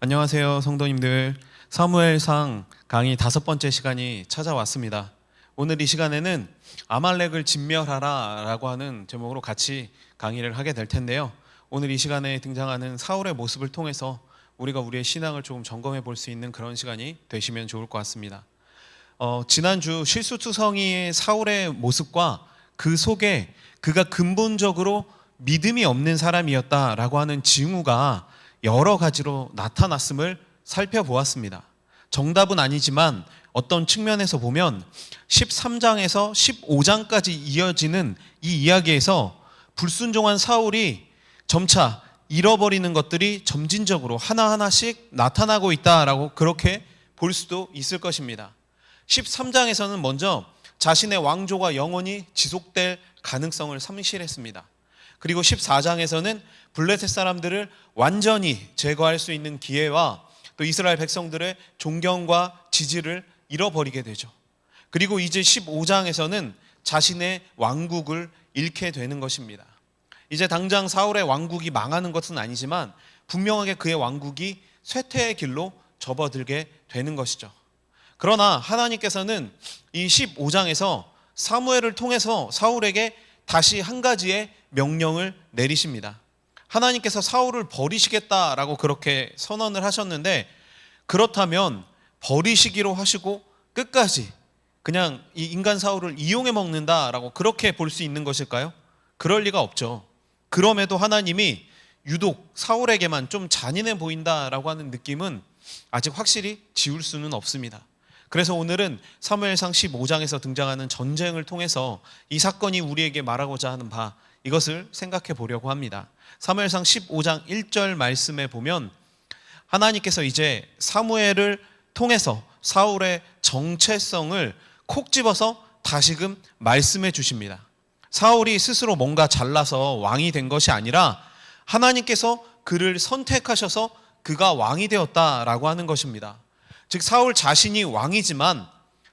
안녕하세요, 성도님들. 사무엘상 강의 5번째 시간이 찾아왔습니다. 오늘 이 시간에는 아말렉을 진멸하라 라고 하는 제목으로 같이 강의를 하게 될 텐데요. 오늘 이 시간에 등장하는 사울의 모습을 통해서 우리가 우리의 신앙을 조금 점검해 볼 수 있는 그런 시간이 되시면 좋을 것 같습니다. 지난주 실수투성이의 사울의 모습과 그 속에 그가 근본적으로 믿음이 없는 사람이었다라고 하는 징후가 여러 가지로 나타났음을 살펴보았습니다. 정답은 아니지만 어떤 측면에서 보면 13장에서 15장까지 이어지는 이 이야기에서 불순종한 사울이 점차 잃어버리는 것들이 점진적으로 하나하나씩 나타나고 있다라고 그렇게 볼 수도 있을 것입니다. 13장에서는 먼저 자신의 왕조가 영원히 지속될 가능성을 상실했습니다. 그리고 14장에서는 블레셋 사람들을 완전히 제거할 수 있는 기회와 또 이스라엘 백성들의 존경과 지지를 잃어버리게 되죠. 그리고 이제 15장에서는 자신의 왕국을 잃게 되는 것입니다. 이제 당장 사울의 왕국이 망하는 것은 아니지만 분명하게 그의 왕국이 쇠퇴의 길로 접어들게 되는 것이죠. 그러나 하나님께서는 이 15장에서 사무엘을 통해서 사울에게 다시 한 가지의 명령을 내리십니다. 하나님께서 사울을 버리시겠다라고 그렇게 선언을 하셨는데, 그렇다면 버리시기로 하시고 끝까지 그냥 이 인간 사울을 이용해 먹는다라고 그렇게 볼 수 있는 것일까요? 그럴 리가 없죠. 그럼에도 하나님이 유독 사울에게만 좀 잔인해 보인다라고 하는 느낌은 아직 확실히 지울 수는 없습니다. 그래서 오늘은 사무엘상 15장에서 등장하는 전쟁을 통해서 이 사건이 우리에게 말하고자 하는 바, 이것을 생각해 보려고 합니다. 사무엘상 15장 1절 말씀에 보면 하나님께서 이제 사무엘을 통해서 사울의 정체성을 콕 집어서 다시금 말씀해 주십니다. 사울이 스스로 뭔가 잘나서 왕이 된 것이 아니라 하나님께서 그를 선택하셔서 그가 왕이 되었다라고 하는 것입니다. 즉 사울 자신이 왕이지만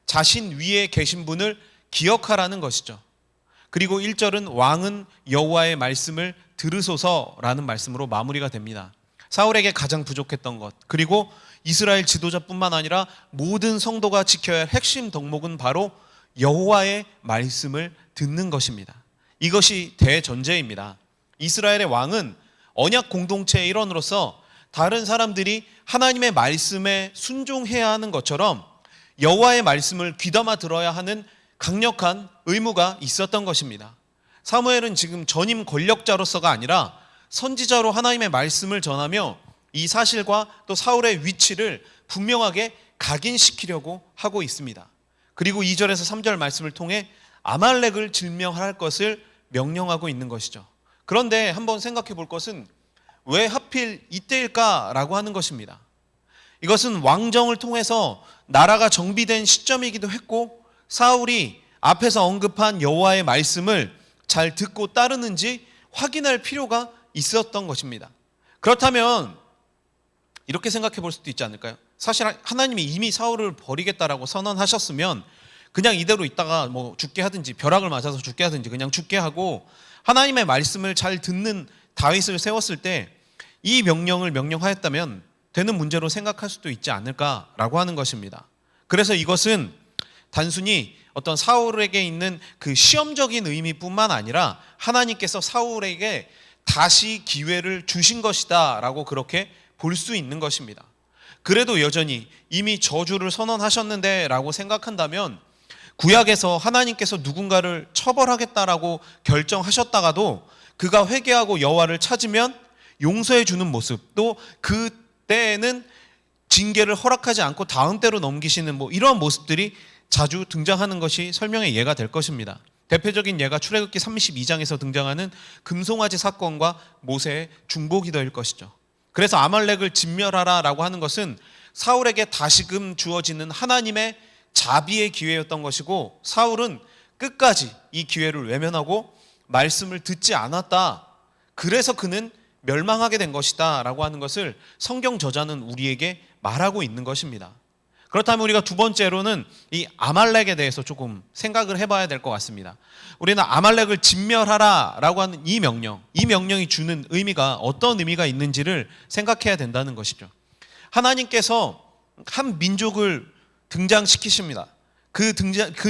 자신 위에 계신 분을 기억하라는 것이죠. 그리고 1절은 왕은 여호와의 말씀을 들으소서라는 말씀으로 마무리가 됩니다. 사울에게 가장 부족했던 것, 그리고 이스라엘 지도자뿐만 아니라 모든 성도가 지켜야 할 핵심 덕목은 바로 여호와의 말씀을 듣는 것입니다. 이것이 대전제입니다. 이스라엘의 왕은 언약 공동체의 일원으로서 다른 사람들이 하나님의 말씀에 순종해야 하는 것처럼 여호와의 말씀을 귀담아 들어야 하는 강력한 의무가 있었던 것입니다. 사무엘은 지금 전임 권력자로서가 아니라 선지자로 하나님의 말씀을 전하며 이 사실과 또 사울의 위치를 분명하게 각인시키려고 하고 있습니다. 그리고 2절에서 3절 말씀을 통해 아말렉을 진멸할 것을 명령하고 있는 것이죠. 그런데 한번 생각해 볼 것은 왜 하필 이때일까라고 하는 것입니다. 이것은 왕정을 통해서 나라가 정비된 시점이기도 했고, 사울이 앞에서 언급한 여호와의 말씀을 잘 듣고 따르는지 확인할 필요가 있었던 것입니다. 그렇다면 이렇게 생각해 볼 수도 있지 않을까요? 사실 하나님이 이미 사울을 버리겠다라고 선언하셨으면 그냥 이대로 있다가 뭐 죽게 하든지 벼락을 맞아서 죽게 하든지 그냥 죽게 하고, 하나님의 말씀을 잘 듣는 다윗을 세웠을 때 이 명령을 명령하였다면 되는 문제로 생각할 수도 있지 않을까라고 하는 것입니다. 그래서 이것은 단순히 어떤 사울에게 있는 그 시험적인 의미뿐만 아니라 하나님께서 사울에게 다시 기회를 주신 것이다 라고 그렇게 볼 수 있는 것입니다. 그래도 여전히 이미 저주를 선언하셨는데 라고 생각한다면, 구약에서 하나님께서 누군가를 처벌하겠다라고 결정하셨다가도 그가 회개하고 여호와를 찾으면 용서해 주는 모습, 또 그때에는 징계를 허락하지 않고 다음 때로 넘기시는 이런 모습들이 자주 등장하는 것이 설명의 예가 될 것입니다. 대표적인 예가 출애굽기 32장에서 등장하는 금송아지 사건과 모세의 중보기도일 것이죠. 그래서 아말렉을 진멸하라라고 하는 것은 사울에게 다시금 주어지는 하나님의 자비의 기회였던 것이고, 사울은 끝까지 이 기회를 외면하고 말씀을 듣지 않았다. 그래서 그는 멸망하게 된 것이다 라고 하는 것을 성경 저자는 우리에게 말하고 있는 것입니다. 그렇다면 우리가 두 번째로는 이 아말렉에 대해서 조금 생각을 해봐야 될 것 같습니다. 우리는 아말렉을 진멸하라 라고 하는 이 명령이 주는 의미가 어떤 의미가 있는지를 생각해야 된다는 것이죠. 하나님께서 한 민족을 등장시키십니다. 그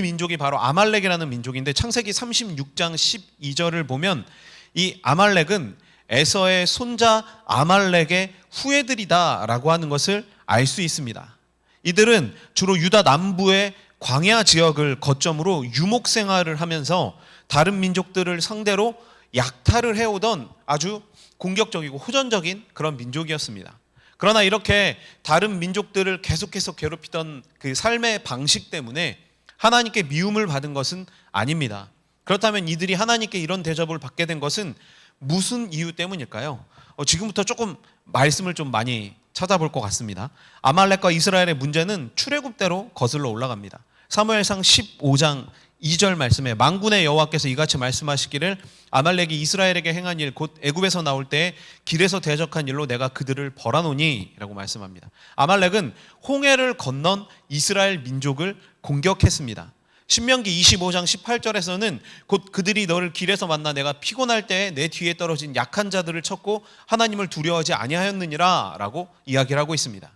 민족이 바로 아말렉이라는 민족인데 창세기 36장 12절을 보면 이 아말렉은 에서의 손자 아말렉의 후예들이다라고 하는 것을 알 수 있습니다. 이들은 주로 유다 남부의 광야 지역을 거점으로 유목 생활을 하면서 다른 민족들을 상대로 약탈을 해오던 아주 공격적이고 호전적인 그런 민족이었습니다. 그러나 이렇게 다른 민족들을 계속해서 괴롭히던 그 삶의 방식 때문에 하나님께 미움을 받은 것은 아닙니다. 그렇다면 이들이 하나님께 이런 대접을 받게 된 것은 무슨 이유 때문일까요? 지금부터 조금 말씀을 좀 많이 찾아볼 것 같습니다. 아말렉과 이스라엘의 문제는 출애굽대로 거슬러 올라갑니다. 사무엘상 15장 2절 말씀에 만군의 여호와께서 이같이 말씀하시기를 아말렉이 이스라엘에게 행한 일 곧 애굽에서 나올 때 길에서 대적한 일로 내가 그들을 벌하노니 라고 말씀합니다. 아말렉은 홍해를 건넌 이스라엘 민족을 공격했습니다. 신명기 25장 18절에서는 곧 그들이 너를 길에서 만나 내가 피곤할 때에 내 뒤에 떨어진 약한 자들을 쳤고 하나님을 두려워하지 아니하였느니라 라고 이야기를 하고 있습니다.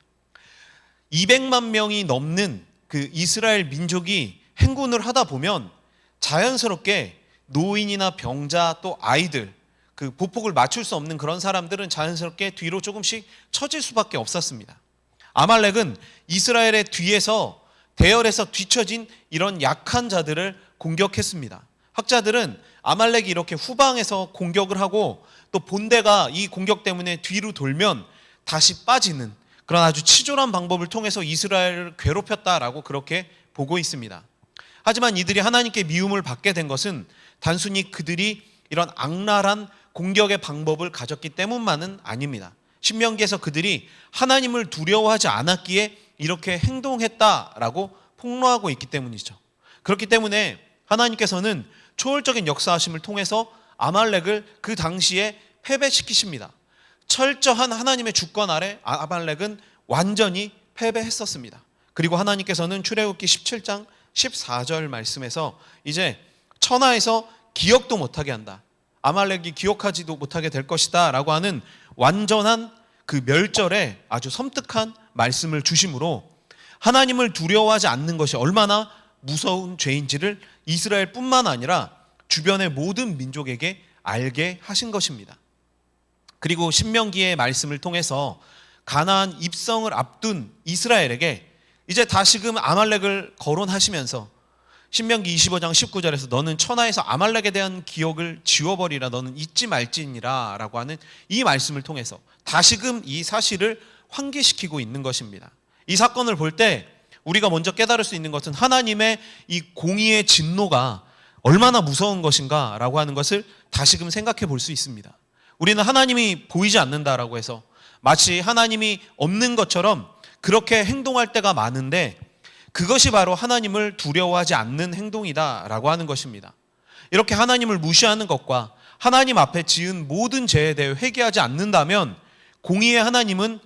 200만 명이 넘는 그 이스라엘 민족이 행군을 하다 보면 자연스럽게 노인이나 병자 또 아이들, 그 보폭을 맞출 수 없는 그런 사람들은 자연스럽게 뒤로 조금씩 처질 수밖에 없었습니다. 아말렉은 이스라엘의 뒤에서 대열에서 뒤처진 이런 약한 자들을 공격했습니다. 학자들은 아말렉이 이렇게 후방에서 공격을 하고 또 본대가 이 공격 때문에 뒤로 돌면 다시 빠지는 그런 아주 치졸한 방법을 통해서 이스라엘을 괴롭혔다라고 그렇게 보고 있습니다. 하지만 이들이 하나님께 미움을 받게 된 것은 단순히 그들이 이런 악랄한 공격의 방법을 가졌기 때문만은 아닙니다. 신명기에서 그들이 하나님을 두려워하지 않았기에 이렇게 행동했다라고 폭로하고 있기 때문이죠. 그렇기 때문에 하나님께서는 초월적인 역사하심을 통해서 아말렉을 그 당시에 패배시키십니다. 철저한 하나님의 주권 아래 아말렉은 완전히 패배했었습니다. 그리고 하나님께서는 출애굽기 17장 14절 말씀에서 이제 천하에서 기억도 못하게 한다. 아말렉이 기억하지도 못하게 될 것이다 라고 하는 완전한 그 멸절에 아주 섬뜩한 말씀을 주심으로 하나님을 두려워하지 않는 것이 얼마나 무서운 죄인지를 이스라엘뿐만 아니라 주변의 모든 민족에게 알게 하신 것입니다. 그리고 신명기의 말씀을 통해서 가나안 입성을 앞둔 이스라엘에게 이제 다시금 아말렉을 거론하시면서 신명기 25장 19절에서 너는 천하에서 아말렉에 대한 기억을 지워버리라 너는 잊지 말지니라 라고 하는 이 말씀을 통해서 다시금 이 사실을 환기시키고 있는 것입니다. 이 사건을 볼 때 우리가 먼저 깨달을 수 있는 것은 하나님의 이 공의의 진노가 얼마나 무서운 것인가 라고 하는 것을 다시금 생각해 볼 수 있습니다. 우리는 하나님이 보이지 않는다라고 해서 마치 하나님이 없는 것처럼 그렇게 행동할 때가 많은데 그것이 바로 하나님을 두려워하지 않는 행동이다라고 하는 것입니다. 이렇게 하나님을 무시하는 것과 하나님 앞에 지은 모든 죄에 대해 회개하지 않는다면 공의의 하나님은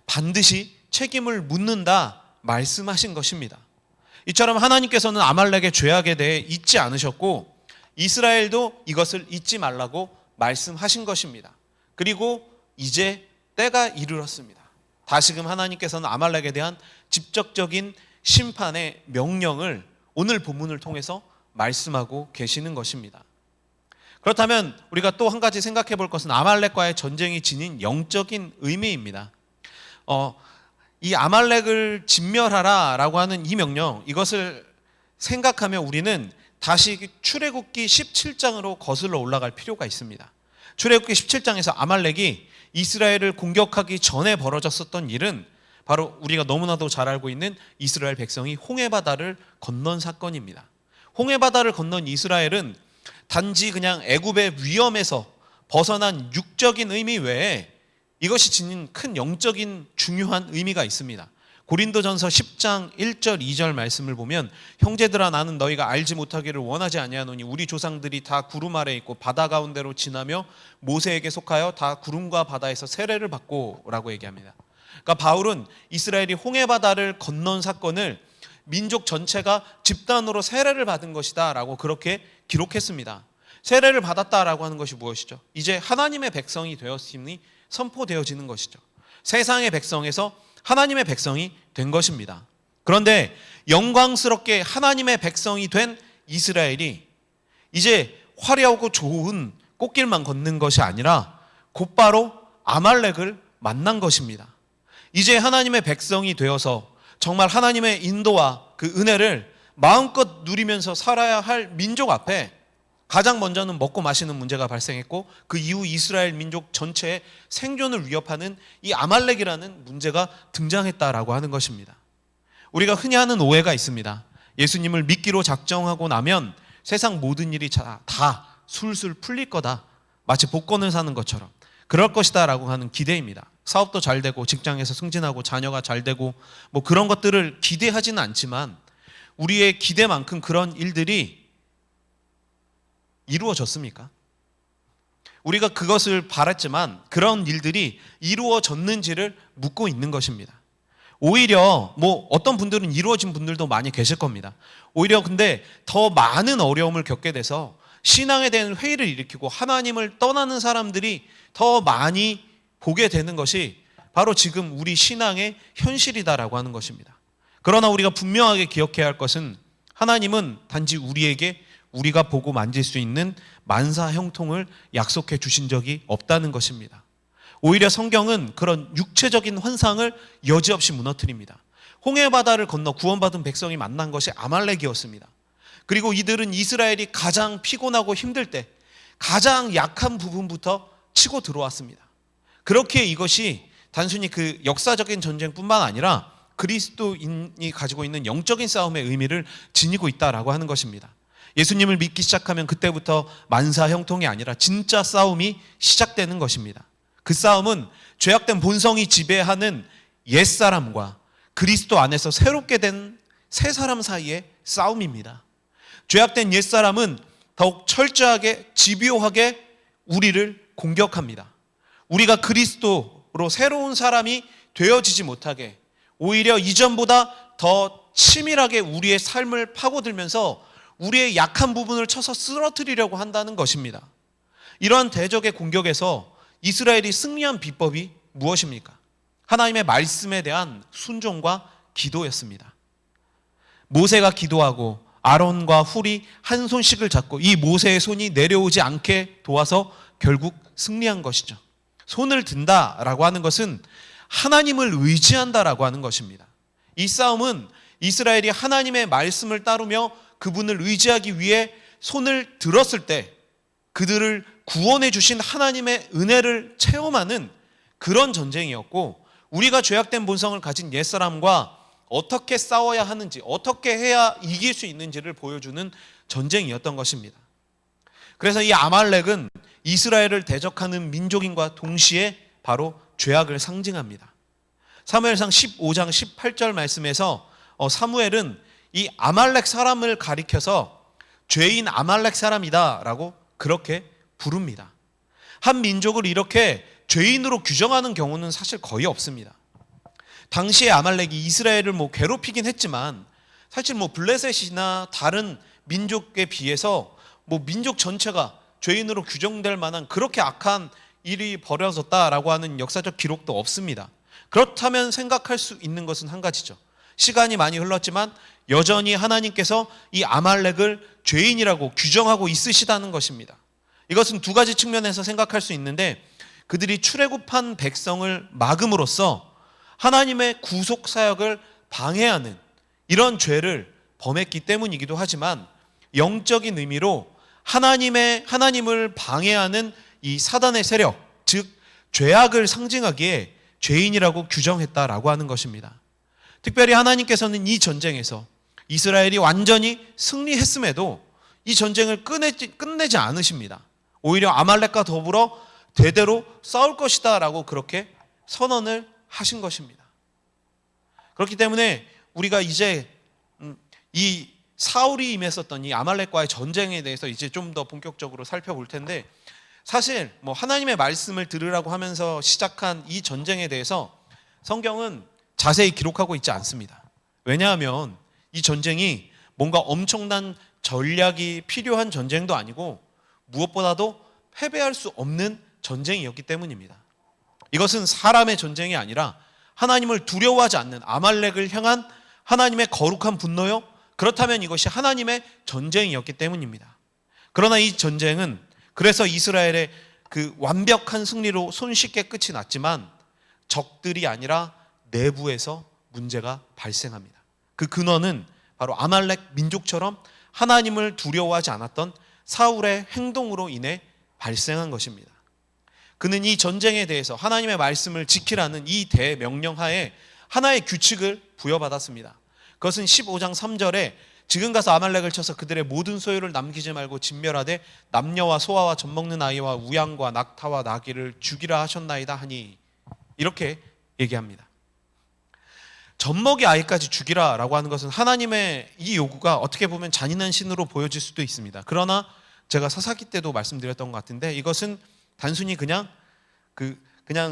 반드시 책임을 묻는다 말씀하신 것입니다. 이처럼 하나님께서는 아말렉의 죄악에 대해 잊지 않으셨고 이스라엘도 이것을 잊지 말라고 말씀하신 것입니다. 그리고 이제 때가 이르렀습니다. 다시금 하나님께서는 아말렉에 대한 직접적인 심판의 명령을 오늘 본문을 통해서 말씀하고 계시는 것입니다. 그렇다면 우리가 또 한 가지 생각해 볼 것은 아말렉과의 전쟁이 지닌 영적인 의미입니다. 이 아말렉을 진멸하라 라고 하는 이 명령, 이것을 생각하면 우리는 다시 출애굽기 17장으로 거슬러 올라갈 필요가 있습니다. 출애굽기 17장에서 아말렉이 이스라엘을 공격하기 전에 벌어졌었던 일은 바로 우리가 너무나도 잘 알고 있는 이스라엘 백성이 홍해바다를 건넌 사건입니다. 홍해바다를 건넌 이스라엘은 단지 그냥 애굽의 위험에서 벗어난 육적인 의미 외에 이것이 지닌 큰 영적인 중요한 의미가 있습니다. 고린도전서 10장 1절 2절 말씀을 보면 형제들아 나는 너희가 알지 못하기를 원하지 아니하노니 우리 조상들이 다 구름 아래 있고 바다 가운데로 지나며 모세에게 속하여 다 구름과 바다에서 세례를 받고 라고 얘기합니다. 그러니까 바울은 이스라엘이 홍해바다를 건넌 사건을 민족 전체가 집단으로 세례를 받은 것이다 라고 그렇게 기록했습니다. 세례를 받았다라고 하는 것이 무엇이죠? 이제 하나님의 백성이 되었으니 선포되어지는 것이죠. 세상의 백성에서 하나님의 백성이 된 것입니다. 그런데 영광스럽게 하나님의 백성이 된 이스라엘이 이제 화려하고 좋은 꽃길만 걷는 것이 아니라 곧바로 아말렉을 만난 것입니다. 이제 하나님의 백성이 되어서 정말 하나님의 인도와 그 은혜를 마음껏 누리면서 살아야 할 민족 앞에 가장 먼저는 먹고 마시는 문제가 발생했고, 그 이후 이스라엘 민족 전체의 생존을 위협하는 이 아말렉이라는 문제가 등장했다라고 하는 것입니다. 우리가 흔히 하는 오해가 있습니다. 예수님을 믿기로 작정하고 나면 세상 모든 일이 다 술술 풀릴 거다, 마치 복권을 사는 것처럼 그럴 것이다 라고 하는 기대입니다. 사업도 잘 되고 직장에서 승진하고 자녀가 잘 되고 뭐 그런 것들을 기대하지는 않지만 우리의 기대만큼 그런 일들이 이루어졌습니까? 우리가 그것을 바랐지만 그런 일들이 이루어졌는지를 묻고 있는 것입니다. 오히려 뭐 어떤 분들은 이루어진 분들도 많이 계실 겁니다. 오히려 근데 더 많은 어려움을 겪게 돼서 신앙에 대한 회의를 일으키고 하나님을 떠나는 사람들이 더 많이 보게 되는 것이 바로 지금 우리 신앙의 현실이다라고 하는 것입니다. 그러나 우리가 분명하게 기억해야 할 것은 하나님은 단지 우리에게 우리가 보고 만질 수 있는 만사 형통을 약속해 주신 적이 없다는 것입니다. 오히려 성경은 그런 육체적인 환상을 여지없이 무너뜨립니다. 홍해바다를 건너 구원받은 백성이 만난 것이 아말렉이었습니다. 그리고 이들은 이스라엘이 가장 피곤하고 힘들 때 가장 약한 부분부터 치고 들어왔습니다. 그렇게 이것이 단순히 그 역사적인 전쟁뿐만 아니라 그리스도인이 가지고 있는 영적인 싸움의 의미를 지니고 있다라고 하는 것입니다. 예수님을 믿기 시작하면 그때부터 만사 형통이 아니라 진짜 싸움이 시작되는 것입니다. 그 싸움은 죄악된 본성이 지배하는 옛사람과 그리스도 안에서 새롭게 된 새 사람 사이의 싸움입니다. 죄악된 옛사람은 더욱 철저하게 집요하게 우리를 공격합니다. 우리가 그리스도로 새로운 사람이 되어지지 못하게 오히려 이전보다 더 치밀하게 우리의 삶을 파고들면서 우리의 약한 부분을 쳐서 쓰러뜨리려고 한다는 것입니다. 이러한 대적의 공격에서 이스라엘이 승리한 비법이 무엇입니까? 하나님의 말씀에 대한 순종과 기도였습니다. 모세가 기도하고 아론과 훌이 한 손씩을 잡고 이 모세의 손이 내려오지 않게 도와서 결국 승리한 것이죠. 손을 든다라고 하는 것은 하나님을 의지한다라고 하는 것입니다. 이 싸움은 이스라엘이 하나님의 말씀을 따르며 그분을 의지하기 위해 손을 들었을 때 그들을 구원해 주신 하나님의 은혜를 체험하는 그런 전쟁이었고, 우리가 죄악된 본성을 가진 옛사람과 어떻게 싸워야 하는지, 어떻게 해야 이길 수 있는지를 보여주는 전쟁이었던 것입니다. 그래서 이 아말렉은 이스라엘을 대적하는 민족인과 동시에 바로 죄악을 상징합니다. 사무엘상 15장 18절 말씀에서 사무엘은 이 아말렉 사람을 가리켜서 죄인 아말렉 사람이다 라고 그렇게 부릅니다. 한 민족을 이렇게 죄인으로 규정하는 경우는 사실 거의 없습니다. 당시에 아말렉이 이스라엘을 괴롭히긴 했지만 사실 블레셋이나 다른 민족에 비해서 민족 전체가 죄인으로 규정될 만한 그렇게 악한 일이 벌어졌다라고 하는 역사적 기록도 없습니다. 그렇다면 생각할 수 있는 것은 한 가지죠. 시간이 많이 흘렀지만 여전히 하나님께서 이 아말렉을 죄인이라고 규정하고 있으시다는 것입니다. 이것은 두 가지 측면에서 생각할 수 있는데, 그들이 출애굽한 백성을 막음으로써 하나님의 구속 사역을 방해하는 이런 죄를 범했기 때문이기도 하지만, 영적인 의미로 하나님을 방해하는 이 사단의 세력, 즉 죄악을 상징하기에 죄인이라고 규정했다라고 하는 것입니다. 특별히 하나님께서는 이 전쟁에서 이스라엘이 완전히 승리했음에도 이 전쟁을 끝내지 않으십니다. 오히려 아말렉과 더불어 대대로 싸울 것이다 라고 그렇게 선언을 하신 것입니다. 그렇기 때문에 우리가 이제 이 사울이 임했었던 이 아말렉과의 전쟁에 대해서 이제 좀 더 본격적으로 살펴볼 텐데, 사실 하나님의 말씀을 들으라고 하면서 시작한 이 전쟁에 대해서 성경은 자세히 기록하고 있지 않습니다. 왜냐하면 이 전쟁이 뭔가 엄청난 전략이 필요한 전쟁도 아니고 무엇보다도 패배할 수 없는 전쟁이었기 때문입니다. 이것은 사람의 전쟁이 아니라 하나님을 두려워하지 않는 아말렉을 향한 하나님의 거룩한 분노요? 그렇다면 이것이 하나님의 전쟁이었기 때문입니다. 그러나 이 전쟁은 그래서 이스라엘의 그 완벽한 승리로 손쉽게 끝이 났지만 적들이 아니라 내부에서 문제가 발생합니다. 그 근원은 바로 아말렉 민족처럼 하나님을 두려워하지 않았던 사울의 행동으로 인해 발생한 것입니다. 그는 이 전쟁에 대해서 하나님의 말씀을 지키라는 이 대명령하에 하나의 규칙을 부여받았습니다. 그것은 15장 3절에 지금 가서 아말렉을 쳐서 그들의 모든 소유를 남기지 말고 진멸하되 남녀와 소아와 젖먹는 아이와 우양과 낙타와 나귀를 죽이라 하셨나이다 하니, 이렇게 얘기합니다. 젖먹이 아이까지 죽이라 라고 하는 것은 하나님의 이 요구가 어떻게 보면 잔인한 신으로 보여질 수도 있습니다. 그러나 제가 사사기 때도 말씀드렸던 것 같은데 이것은 단순히 그냥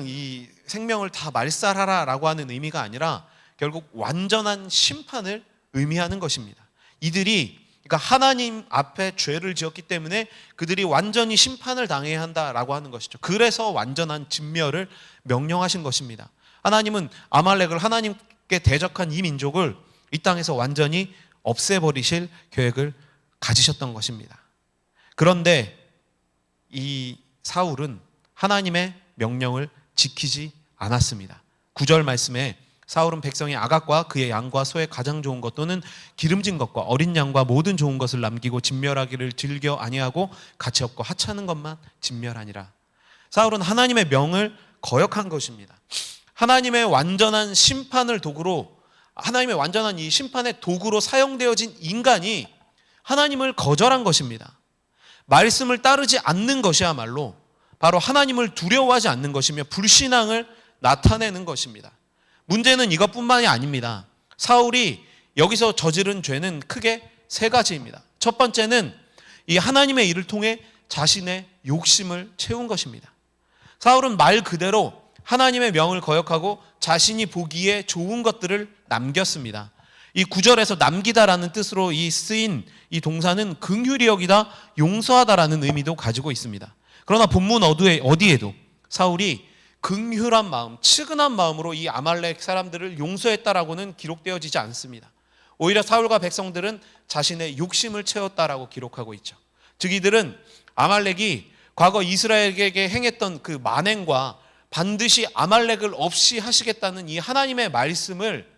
이 생명을 다 말살하라 라고 하는 의미가 아니라 결국 완전한 심판을 의미하는 것입니다. 이들이 그러니까 하나님 앞에 죄를 지었기 때문에 그들이 완전히 심판을 당해야 한다라고 하는 것이죠. 그래서 완전한 진멸을 명령하신 것입니다. 하나님은 아말렉을 하나님께 대적한 이 민족을 이 땅에서 완전히 없애버리실 계획을 가지셨던 것입니다. 그런데 이 사울은 하나님의 명령을 지키지 않았습니다. 9절 말씀에 사울은 백성의 아각과 그의 양과 소의 가장 좋은 것 또는 기름진 것과 어린 양과 모든 좋은 것을 남기고 진멸하기를 즐겨 아니하고 가치 없고 하찮은 것만 진멸하니라. 사울은 하나님의 명을 거역한 것입니다. 하나님의 완전한 심판을 도구로, 하나님의 완전한 이 심판의 도구로 사용되어진 인간이 하나님을 거절한 것입니다. 말씀을 따르지 않는 것이야말로 바로 하나님을 두려워하지 않는 것이며 불신앙을 나타내는 것입니다. 문제는 이것뿐만이 아닙니다. 사울이 여기서 저지른 죄는 크게 세 가지입니다. 첫 번째는 이 하나님의 일을 통해 자신의 욕심을 채운 것입니다. 사울은 말 그대로 하나님의 명을 거역하고 자신이 보기에 좋은 것들을 남겼습니다. 이 9절에서 남기다라는 뜻으로 쓰인 이 동사는 긍휼히 여기다, 용서하다라는 의미도 가지고 있습니다. 그러나 본문 어디에도 사울이 긍휼한 마음, 측은한 마음으로 이 아말렉 사람들을 용서했다라고는 기록되어지지 않습니다. 오히려 사울과 백성들은 자신의 욕심을 채웠다라고 기록하고 있죠. 즉 이들은 아말렉이 과거 이스라엘에게 행했던 그 만행과 반드시 아말렉을 없이 하시겠다는 이 하나님의 말씀을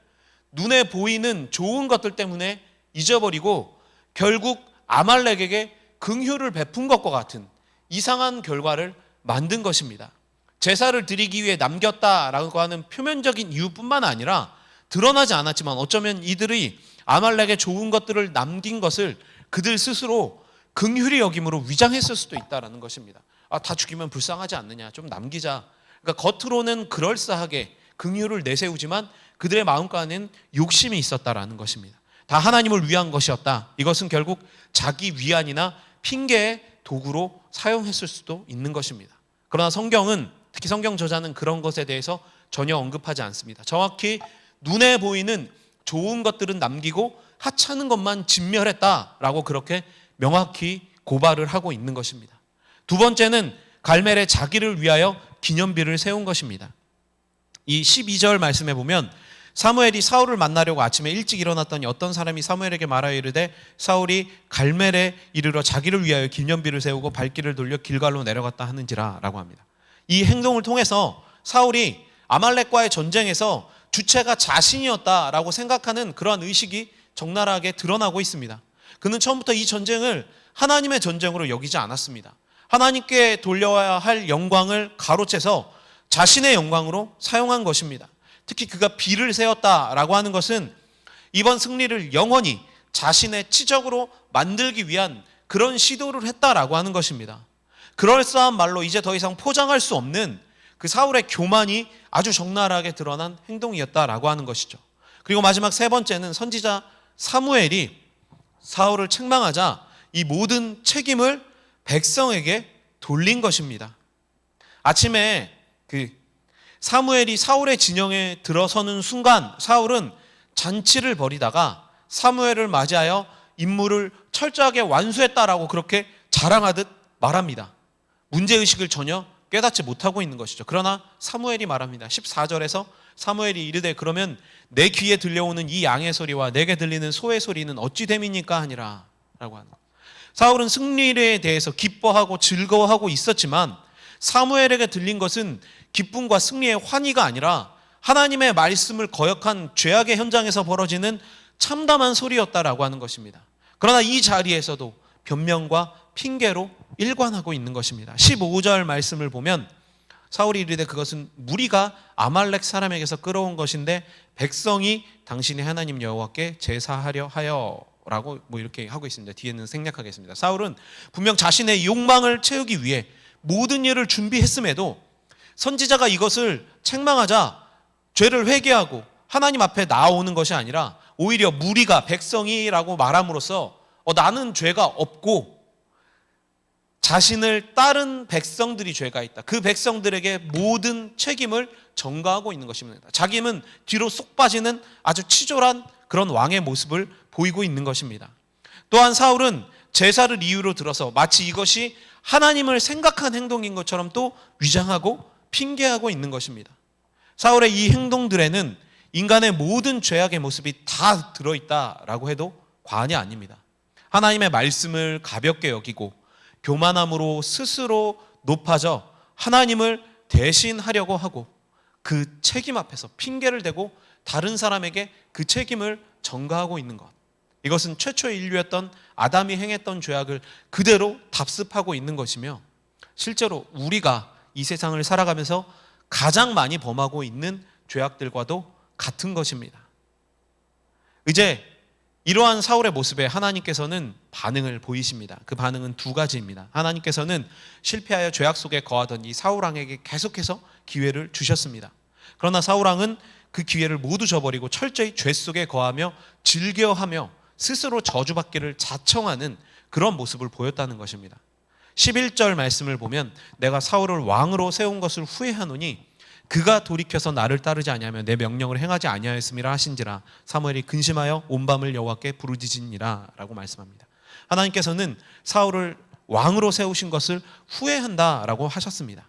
눈에 보이는 좋은 것들 때문에 잊어버리고 결국 아말렉에게 긍휼을 베푼 것과 같은 이상한 결과를 만든 것입니다. 제사를 드리기 위해 남겼다라고 하는 표면적인 이유뿐만 아니라 드러나지 않았지만 어쩌면 이들이 아말렉의 좋은 것들을 남긴 것을 그들 스스로 긍휼히 여김으로 위장했을 수도 있다는 것입니다. 다 죽이면 불쌍하지 않느냐, 좀 남기자. 그러니까 겉으로는 그럴싸하게 긍휼을 내세우지만 그들의 마음가에는 욕심이 있었다라는 것입니다. 다 하나님을 위한 것이었다. 이것은 결국 자기 위안이나 핑계의 도구로 사용했을 수도 있는 것입니다. 그러나 성경은, 특히 성경 저자는 그런 것에 대해서 전혀 언급하지 않습니다. 정확히 눈에 보이는 좋은 것들은 남기고 하찮은 것만 진멸했다라고 그렇게 명확히 고발을 하고 있는 것입니다. 두 번째는 갈멜의 자기를 위하여 기념비를 세운 것입니다. 이 12절 말씀에 보면 사무엘이 사울을 만나려고 아침에 일찍 일어났더니 어떤 사람이 사무엘에게 말하여 이르되 사울이 갈멜에 이르러 자기를 위하여 기념비를 세우고 발길을 돌려 길갈로 내려갔다 하는지라 라고 합니다. 이 행동을 통해서 사울이 아말렉과의 전쟁에서 주체가 자신이었다라고 생각하는 그러한 의식이 적나라하게 드러나고 있습니다. 그는 처음부터 이 전쟁을 하나님의 전쟁으로 여기지 않았습니다. 하나님께 돌려야 할 영광을 가로채서 자신의 영광으로 사용한 것입니다. 특히 그가 비를 세웠다라고 하는 것은 이번 승리를 영원히 자신의 치적으로 만들기 위한 그런 시도를 했다라고 하는 것입니다. 그럴싸한 말로 이제 더 이상 포장할 수 없는 그 사울의 교만이 아주 적나라하게 드러난 행동이었다라고 하는 것이죠. 그리고 마지막 세 번째는 선지자 사무엘이 사울을 책망하자 이 모든 책임을 백성에게 돌린 것입니다. 아침에 사무엘이 사울의 진영에 들어서는 순간 사울은 잔치를 벌이다가 사무엘을 맞이하여 임무를 철저하게 완수했다라고 그렇게 자랑하듯 말합니다. 문제의식을 전혀 깨닫지 못하고 있는 것이죠. 그러나 사무엘이 말합니다. 14절에서 사무엘이 이르되 그러면 내 귀에 들려오는 이 양의 소리와 내게 들리는 소의 소리는 어찌 됨이니까 하니라 라고 하는 거예요. 사울은 승리에 대해서 기뻐하고 즐거워하고 있었지만 사무엘에게 들린 것은 기쁨과 승리의 환희가 아니라 하나님의 말씀을 거역한 죄악의 현장에서 벌어지는 참담한 소리였다라고 하는 것입니다. 그러나 이 자리에서도 변명과 핑계로 일관하고 있는 것입니다. 15절 말씀을 보면 사울이 이르되 그것은 무리가 아말렉 사람에게서 끌어온 것인데 백성이 당신의 하나님 여호와께 제사하려 하여라고 이렇게 하고 있습니다. 뒤에는 생략하겠습니다. 사울은 분명 자신의 욕망을 채우기 위해 모든 일을 준비했음에도 선지자가 이것을 책망하자 죄를 회개하고 하나님 앞에 나오는 것이 아니라 오히려 무리가 백성이라고 말함으로써 나는 죄가 없고 자신을 따른 백성들이 죄가 있다. 그 백성들에게 모든 책임을 전가하고 있는 것입니다. 자기는 뒤로 쏙 빠지는 아주 치졸한 그런 왕의 모습을 보이고 있는 것입니다. 또한 사울은 제사를 이유로 들어서 마치 이것이 하나님을 생각한 행동인 것처럼 또 위장하고 핑계하고 있는 것입니다. 사울의 이 행동들에는 인간의 모든 죄악의 모습이 다 들어있다라고 해도 과언이 아닙니다. 하나님의 말씀을 가볍게 여기고 교만함으로 스스로 높아져 하나님을 대신하려고 하고 그 책임 앞에서 핑계를 대고 다른 사람에게 그 책임을 전가하고 있는 것, 이것은 최초의 인류였던 아담이 행했던 죄악을 그대로 답습하고 있는 것이며 실제로 우리가 이 세상을 살아가면서 가장 많이 범하고 있는 죄악들과도 같은 것입니다. 이제 이러한 사울의 모습에 하나님께서는 반응을 보이십니다. 그 반응은 두 가지입니다. 하나님께서는 실패하여 죄악 속에 거하던 이 사울왕에게 계속해서 기회를 주셨습니다. 그러나 사울왕은 그 기회를 모두 저버리고 철저히 죄 속에 거하며 즐겨하며 스스로 저주받기를 자청하는 그런 모습을 보였다는 것입니다. 11절 말씀을 보면 내가 사울을 왕으로 세운 것을 후회하노니 그가 돌이켜서 나를 따르지 아니하며 내 명령을 행하지 아니하였음이라 하신지라 사무엘이 근심하여 온 밤을 여호와께 부르짖으니라 라고 말씀합니다. 하나님께서는 사울을 왕으로 세우신 것을 후회한다라고 하셨습니다.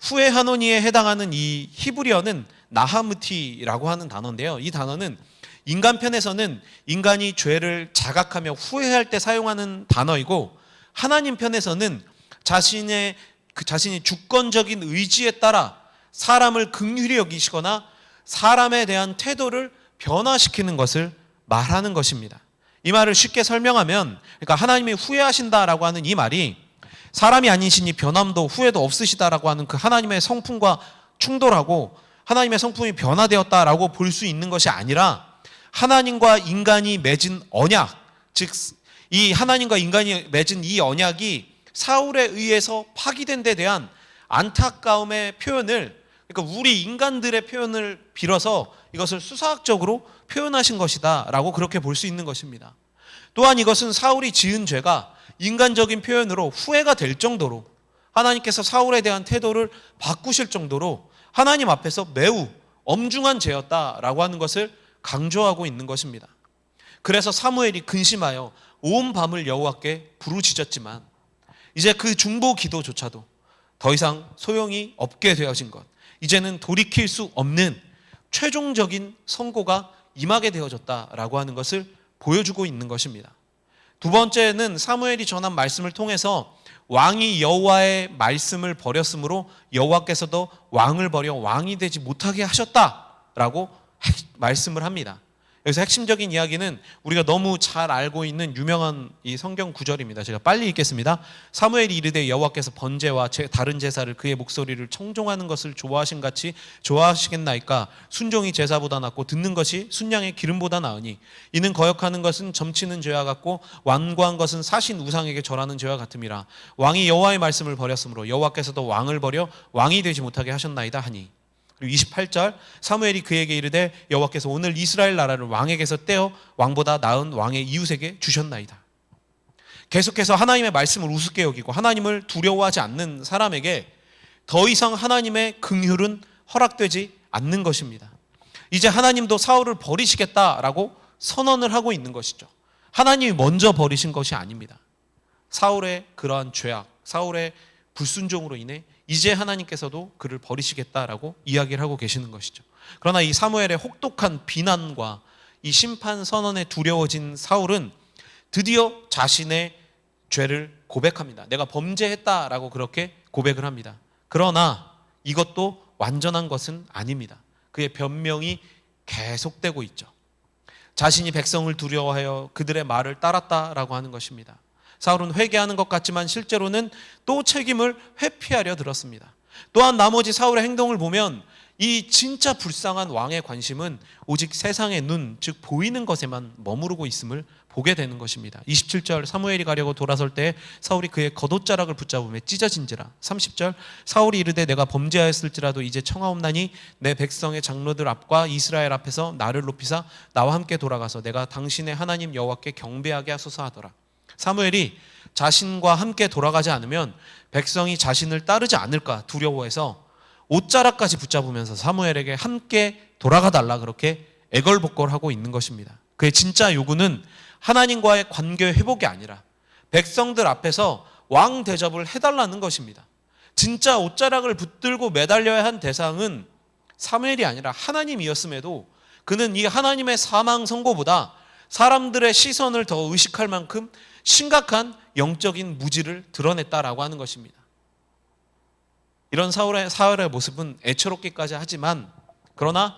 후회하노니에 해당하는 이 히브리어는 나하무티라고 하는 단어인데요. 이 단어는 인간 편에서는 인간이 죄를 자각하며 후회할 때 사용하는 단어이고 하나님 편에서는 자신이 주권적인 의지에 따라 사람을 긍휼히 여기시거나 사람에 대한 태도를 변화시키는 것을 말하는 것입니다. 이 말을 쉽게 설명하면 그러니까 하나님이 후회하신다라고 하는 이 말이 사람이 아니시니 변함도 후회도 없으시다라고 하는 그 하나님의 성품과 충돌하고 하나님의 성품이 변화되었다라고 볼 수 있는 것이 아니라 하나님과 인간이 맺은 언약, 즉 이 하나님과 인간이 맺은 이 언약이 사울에 의해서 파기된 데 대한 안타까움의 표현을, 그러니까 우리 인간들의 표현을 빌어서 이것을 수사학적으로 표현하신 것이다 라고 그렇게 볼 수 있는 것입니다. 또한 이것은 사울이 지은 죄가 인간적인 표현으로 후회가 될 정도로 하나님께서 사울에 대한 태도를 바꾸실 정도로 하나님 앞에서 매우 엄중한 죄였다라고 하는 것을 강조하고 있는 것입니다. 그래서 사무엘이 근심하여 온 밤을 여호와께 부르짖었지만 이제 그 중보 기도조차도 더 이상 소용이 없게 되어진 것, 이제는 돌이킬 수 없는 최종적인 선고가 임하게 되어졌다라고 하는 것을 보여주고 있는 것입니다. 두 번째는 사무엘이 전한 말씀을 통해서 왕이 여호와의 말씀을 버렸으므로 여호와께서도 왕을 버려 왕이 되지 못하게 하셨다라고 말씀을 합니다. 여기서 핵심적인 이야기는 우리가 너무 잘 알고 있는 유명한 이 성경 구절입니다. 제가 빨리 읽겠습니다. 사무엘이 이르되 여호와께서 번제와 다른 제사를 그의 목소리를 청종하는 것을 좋아하신 같이 좋아하시겠나이까. 순종이 제사보다 낫고 듣는 것이 순양의 기름보다 나으니 이는 거역하는 것은 점치는 죄와 같고 완고한 것은 사신 우상에게 절하는 죄와 같음이라. 왕이 여호와의 말씀을 버렸으므로 여호와께서도 왕을 버려 왕이 되지 못하게 하셨나이다 하니. 그리고 28절 사무엘이 그에게 이르되 여호와께서 오늘 이스라엘 나라를 왕에게서 떼어 왕보다 나은 왕의 이웃에게 주셨나이다. 계속해서 하나님의 말씀을 우습게 여기고 하나님을 두려워하지 않는 사람에게 더 이상 하나님의 긍휼은 허락되지 않는 것입니다. 이제 하나님도 사울을 버리시겠다라고 선언을 하고 있는 것이죠. 하나님이 먼저 버리신 것이 아닙니다. 사울의 그러한 죄악, 사울의 불순종으로 인해 이제 하나님께서도 그를 버리시겠다라고 이야기를 하고 계시는 것이죠. 그러나 이 사무엘의 혹독한 비난과 이 심판 선언에 두려워진 사울은 드디어 자신의 죄를 고백합니다. 내가 범죄했다라고 그렇게 고백을 합니다. 그러나 이것도 완전한 것은 아닙니다. 그의 변명이 계속되고 있죠. 자신이 백성을 두려워하여 그들의 말을 따랐다라고 하는 것입니다. 사울은 회개하는 것 같지만 실제로는 또 책임을 회피하려 들었습니다. 또한 나머지 사울의 행동을 보면 이 진짜 불쌍한 왕의 관심은 오직 세상의 눈, 즉 보이는 것에만 머무르고 있음을 보게 되는 것입니다. 27절 사무엘이 가려고 돌아설 때 사울이 그의 겉옷자락을 붙잡으며 찢어진지라. 30절 사울이 이르되 내가 범죄하였을지라도 이제 청하옵나니 내 백성의 장로들 앞과 이스라엘 앞에서 나를 높이사 나와 함께 돌아가서 내가 당신의 하나님 여호와께 경배하게 하소서 하더라. 사무엘이 자신과 함께 돌아가지 않으면 백성이 자신을 따르지 않을까 두려워해서 옷자락까지 붙잡으면서 사무엘에게 함께 돌아가달라 그렇게 애걸복걸하고 있는 것입니다. 그의 진짜 요구는 하나님과의 관계 회복이 아니라 백성들 앞에서 왕 대접을 해달라는 것입니다. 진짜 옷자락을 붙들고 매달려야 한 대상은 사무엘이 아니라 하나님이었음에도 그는 이 하나님의 사망 선고보다 사람들의 시선을 더 의식할 만큼 심각한 영적인 무지를 드러냈다라고 하는 것입니다. 이런 사울의 모습은 애처롭기까지 하지만 그러나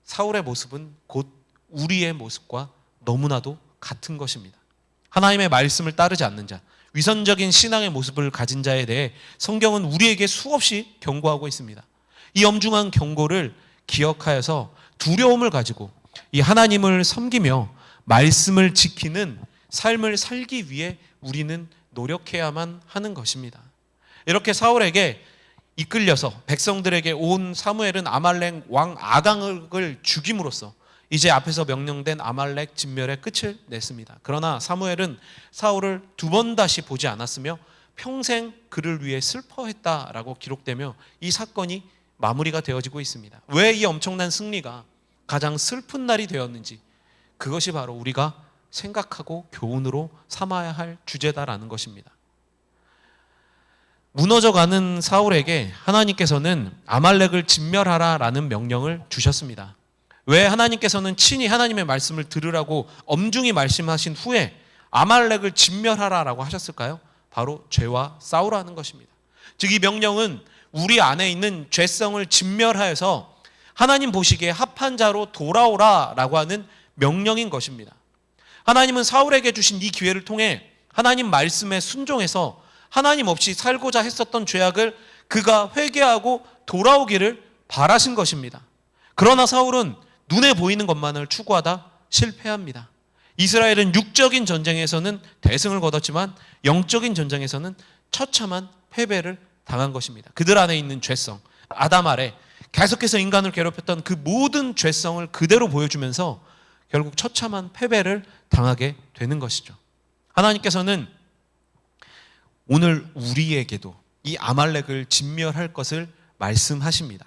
사울의 모습은 곧 우리의 모습과 너무나도 같은 것입니다. 하나님의 말씀을 따르지 않는 자, 위선적인 신앙의 모습을 가진 자에 대해 성경은 우리에게 수없이 경고하고 있습니다. 이 엄중한 경고를 기억하여서 두려움을 가지고 이 하나님을 섬기며 말씀을 지키는 삶을 살기 위해 우리는 노력해야만 하는 것입니다. 이렇게 사울에게 이끌려서 백성들에게 온 사무엘은 아말렉 왕 아강을 죽임으로써 이제 앞에서 명령된 아말렉 진멸의 끝을 냈습니다. 그러나 사무엘은 사울을 두 번 다시 보지 않았으며 평생 그를 위해 슬퍼했다라고 기록되며 이 사건이 마무리가 되어지고 있습니다. 왜 이 엄청난 승리가 가장 슬픈 날이 되었는지 그것이 바로 우리가 생각하고 교훈으로 삼아야 할 주제다라는 것입니다. 무너져가는 사울에게 하나님께서는 아말렉을 진멸하라라는 명령을 주셨습니다. 왜 하나님께서는 친히 하나님의 말씀을 들으라고 엄중히 말씀하신 후에 아말렉을 진멸하라라고 하셨을까요? 바로 죄와 싸우라는 것입니다. 즉 이 명령은 우리 안에 있는 죄성을 진멸하여서 하나님 보시기에 합한 자로 돌아오라라고 하는 명령인 것입니다. 하나님은 사울에게 주신 이 기회를 통해 하나님 말씀에 순종해서 하나님 없이 살고자 했었던 죄악을 그가 회개하고 돌아오기를 바라신 것입니다. 그러나 사울은 눈에 보이는 것만을 추구하다 실패합니다. 이스라엘은 육적인 전쟁에서는 대승을 거뒀지만 영적인 전쟁에서는 처참한 패배를 당한 것입니다. 그들 안에 있는 죄성, 아담 아래 계속해서 인간을 괴롭혔던 그 모든 죄성을 그대로 보여주면서 결국 처참한 패배를 당하게 되는 것이죠. 하나님께서는 오늘 우리에게도 이 아말렉을 진멸할 것을 말씀하십니다.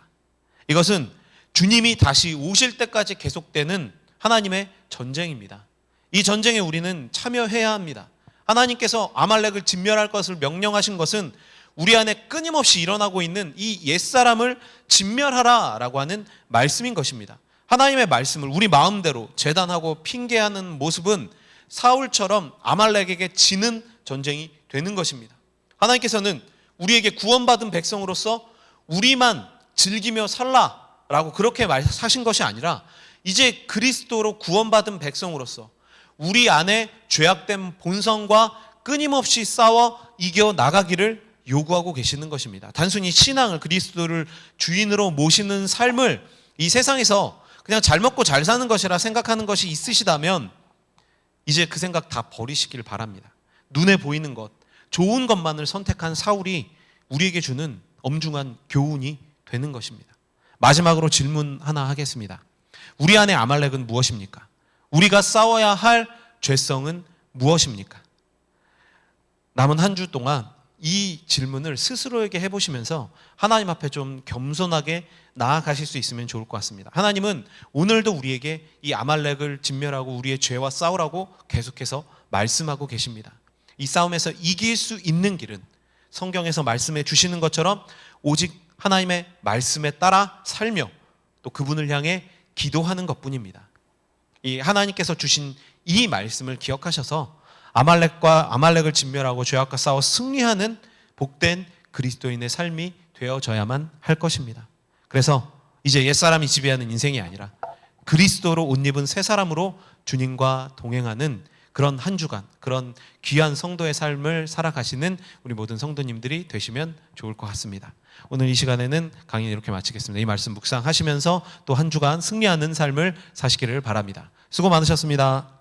이것은 주님이 다시 오실 때까지 계속되는 하나님의 전쟁입니다. 이 전쟁에 우리는 참여해야 합니다. 하나님께서 아말렉을 진멸할 것을 명령하신 것은 우리 안에 끊임없이 일어나고 있는 이 옛사람을 진멸하라라고 하는 말씀인 것입니다. 하나님의 말씀을 우리 마음대로 재단하고 핑계하는 모습은 사울처럼 아말렉에게 지는 전쟁이 되는 것입니다. 하나님께서는 우리에게 구원받은 백성으로서 우리만 즐기며 살라라고 그렇게 말하신 것이 아니라 이제 그리스도로 구원받은 백성으로서 우리 안에 죄악된 본성과 끊임없이 싸워 이겨나가기를 요구하고 계시는 것입니다. 단순히 신앙을 그리스도를 주인으로 모시는 삶을 이 세상에서 그냥 잘 먹고 잘 사는 것이라 생각하는 것이 있으시다면 이제 그 생각 다 버리시길 바랍니다. 눈에 보이는 것, 좋은 것만을 선택한 사울이 우리에게 주는 엄중한 교훈이 되는 것입니다. 마지막으로 질문 하나 하겠습니다. 우리 안에 아말렉은 무엇입니까? 우리가 싸워야 할 죄성은 무엇입니까? 남은 한 주 동안 이 질문을 스스로에게 해보시면서 하나님 앞에 좀 겸손하게 나아가실 수 있으면 좋을 것 같습니다. 하나님은 오늘도 우리에게 이 아말렉을 진멸하고 우리의 죄와 싸우라고 계속해서 말씀하고 계십니다. 이 싸움에서 이길 수 있는 길은 성경에서 말씀해 주시는 것처럼 오직 하나님의 말씀에 따라 살며 또 그분을 향해 기도하는 것뿐입니다. 이 하나님께서 주신 이 말씀을 기억하셔서 아말렉을 진멸하고 죄악과 싸워 승리하는 복된 그리스도인의 삶이 되어져야만 할 것입니다. 그래서 이제 옛사람이 지배하는 인생이 아니라 그리스도로 옷 입은 새 사람으로 주님과 동행하는 그런 한 주간, 그런 귀한 성도의 삶을 살아가시는 우리 모든 성도님들이 되시면 좋을 것 같습니다. 오늘 이 시간에는 강의 이렇게 마치겠습니다. 이 말씀 묵상하시면서 또 한 주간 승리하는 삶을 사시기를 바랍니다. 수고 많으셨습니다.